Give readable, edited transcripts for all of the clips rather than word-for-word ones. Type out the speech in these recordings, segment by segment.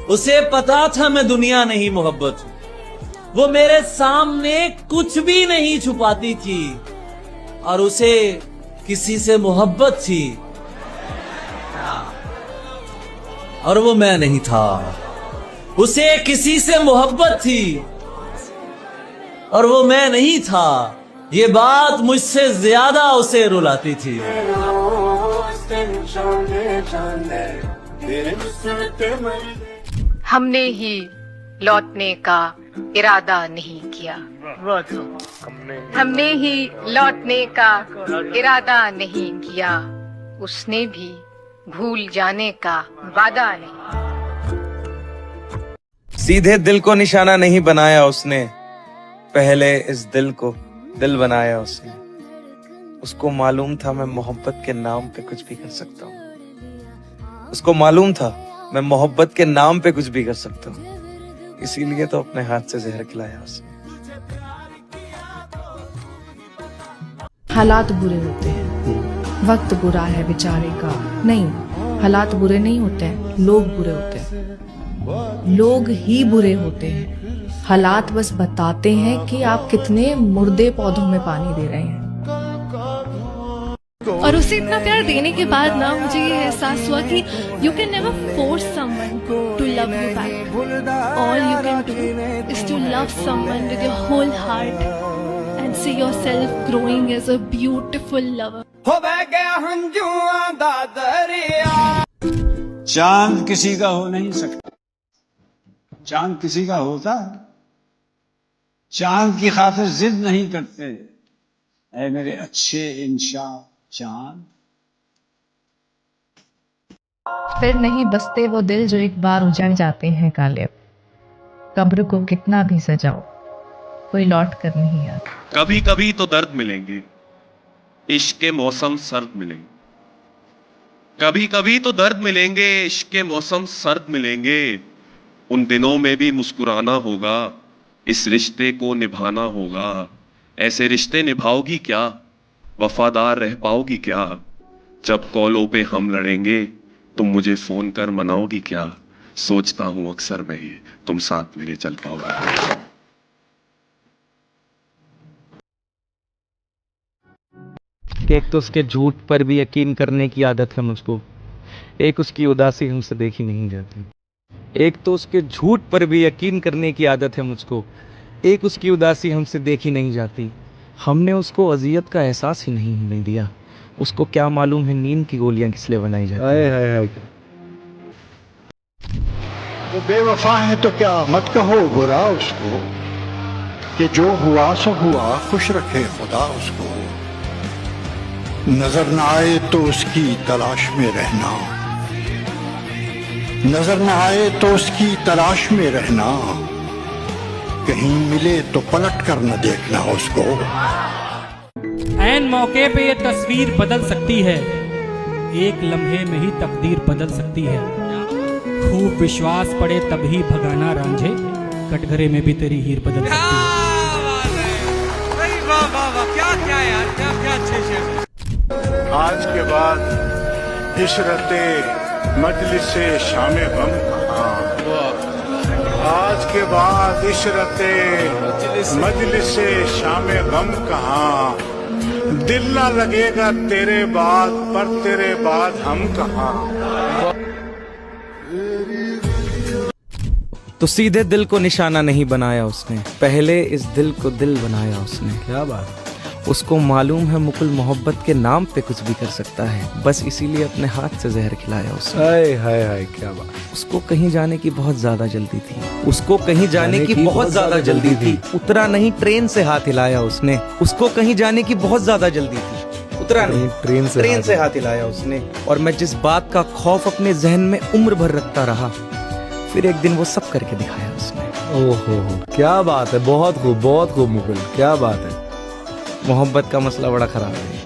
उसे पता था मैं दुनिया नहीं मोहब्बत हूं। वो मेरे सामने कुछ भी नहीं छुपाती थी और उसे किसी से मोहब्बत थी और वो मैं नहीं था। उसे किसी से मोहब्बत थी और वो मैं नहीं था। ये बात मुझसे ज्यादा उसे रुलाती थी। हमने ही लौटने का इरादा नहीं किया। हमने ही लौटने का इरादा नहीं किया। उसने भी भूल जाने का वादा नहीं। सीधे दिल को निशाना नहीं बनाया उसने, पहले इस दिल को दिल बनाया उसने। उसको मालूम था मैं मोहब्बत के नाम पे कुछ भी कर सकता हूँ। उसको मालूम था मैं मोहब्बत के नाम पे कुछ भी कर सकता हूँ, इसीलिए तो अपने हाथ से जहर खिलाया उसने। हालात बुरे होते हैं, वक्त बुरा है बेचारे का। नहीं, हालात बुरे नहीं होते हैं, लोग बुरे होते हैं। लोग ही बुरे होते हैं। हालात बस बताते हैं कि आप कितने मुर्दे पौधों में पानी दे रहे हैं। और उसे इतना प्यार देने के बाद ना मुझे ये एहसास हुआ कि you can never force someone to love you back. All you can do is to love someone with your whole heart and see yourself growing as a beautiful lover. हो बह गया हंजुआं दा दरिया। चांद किसी का हो नहीं सकता, चांद किसी का होता है। चांद की खातिर जिद नहीं करते, ऐ मेरे अच्छे इंशा चांद। फिर नहीं बसते वो दिल जो एक बार उजड़ जाते हैं काले। कब्र को कितना भी सजाओ, कोई लौट कर नहीं आता। कभी कभी तो दर्द मिलेंगे, इश्क के मौसम सर्द मिलेंगे। कभी कभी तो दर्द मिलेंगे, इश्क के मौसम सर्द मिलेंगे। उन दिनों में भी मुस्कुराना होगा, इस रिश्ते को निभाना होगा। ऐसे रिश्ते निभाओगी क्या, वफादार रह पाओगी क्या? जब कॉलों पे हम लड़ेंगे तुम मुझे फोन कर मनाओगी क्या? सोचता हूं अक्सर मैं ये, तुम साथ मेरे चल पाओगे। कि एक तो उसके झूठ पर भी यकीन करने की आदत है मुझको, एक उसकी उदासी हमसे देखी नहीं जाती। एक तो उसके झूठ पर भी यकीन करने की आदत है मुझको, एक उसकी उदासी हमसे देखी नहीं जाती। हमने उसको अजियत का एहसास ही नहीं होने दिया। उसको क्या मालूम है नींद की गोलियां किस लिए बनाई जाती हैं। वो बेवफा है तो क्या मत कहो बुरा उसको, कि जो हुआ सो हुआ, खुश रखे खुदा उसको। नजर न आए तो उसकी तलाश में रहना, नजर न आए तो उसकी तलाश में रहना। कहीं मिले तो पलट कर न देखना उसको। ऐन मौके पे ये तस्वीर बदल सकती है, एक लम्हे में ही तकदीर बदल सकती है। खूब विश्वास पड़े तभी भगाना रांझे, कटघरे में भी तेरी हीर बदल सकती है। वाह वाह वाह, क्या क्या यार, क्या क्या अच्छे शेर। आज के बाद इशरते मजलिसे शामे गम कहाँ, आज के बाद इशरते मजलिसे शामे गम कहाँ। दिल ना लगेगा तेरे बाद, पर तेरे बाद हम कहाँ। तो सीधे दिल को निशाना नहीं बनाया उसने, पहले इस दिल को दिल बनाया उसने। क्या बात। उसको मालूम है मुकुल मोहब्बत के नाम पे कुछ भी कर सकता है, बस इसीलिए अपने हाथ से जहर खिलाया उसने। हाय हाय हाय, क्या बात। उसको कहीं जाने की बहुत ज्यादा जल्दी थी, उसको कहीं जाने की बहुत ज्यादा जल्दी थी। उतरा नहीं ट्रेन से हाथ हिलाया उसने, उसको कहीं जाने की बहुत ज्यादा जल्दी थी। उतरा नहीं ट्रेन से हाथ हिलाया उसने। और मैं जिस बात का खौफ अपने जहन में उम्र भर रखता रहा, फिर एक दिन वो सब करके दिखाया उसने। ओहो, क्या बात है। बहुत खूब मुकुल, क्या बात है। मोहब्बत का मसला बड़ा खराब है।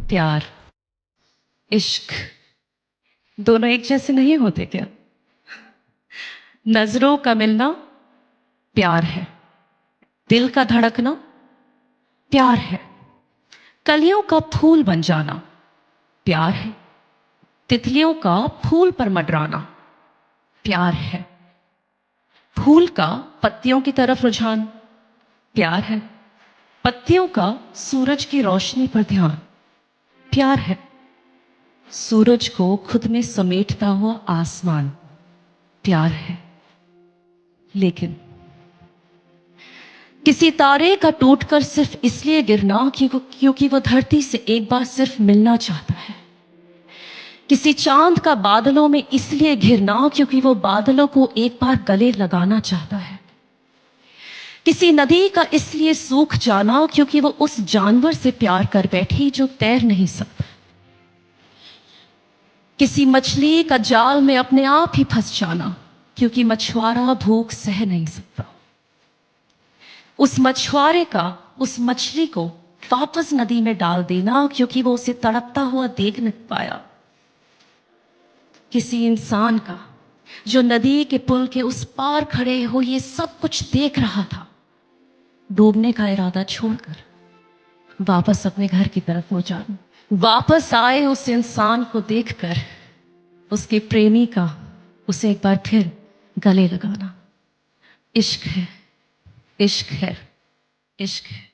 प्यार, इश्क दोनों एक जैसे नहीं होते क्या? नजरों का मिलना प्यार है, दिल का धड़कना प्यार है, कलियों का फूल बन जाना प्यार है तितलियों का फूल पर मंडराना, प्यार है फूल का पत्तियों की तरफ रुझान, प्यार है पत्तियों का सूरज की रोशनी पर ध्यान, प्यार है सूरज को खुद में समेटता हुआ आसमान, प्यार है। लेकिन किसी तारे का टूटकर सिर्फ इसलिए गिरना क्योंकि वो धरती से एक बार सिर्फ मिलना चाहता है, किसी चांद का बादलों में इसलिए घिरना क्योंकि वो बादलों को एक बार गले लगाना चाहता है, किसी नदी का इसलिए सूख जाना क्योंकि वो उस जानवर से प्यार कर बैठी जो तैर नहीं सकता, किसी मछली का जाल में अपने आप ही फंस जाना क्योंकि मछुआरा भूख सह नहीं सकता, उस मछुआरे का उस मछली को वापस नदी में डाल देना क्योंकि वो उसे तड़पता हुआ देख नहीं पाया, किसी इंसान का जो नदी के पुल के उस पार खड़े हो ये सब कुछ देख रहा था, डूबने का इरादा छोड़कर वापस अपने घर की तरफ हो जाना, वापस आए उस इंसान को देखकर उसके प्रेमी का उसे एक बार फिर गले लगाना। इश्क है, इश्क है, इश्क है।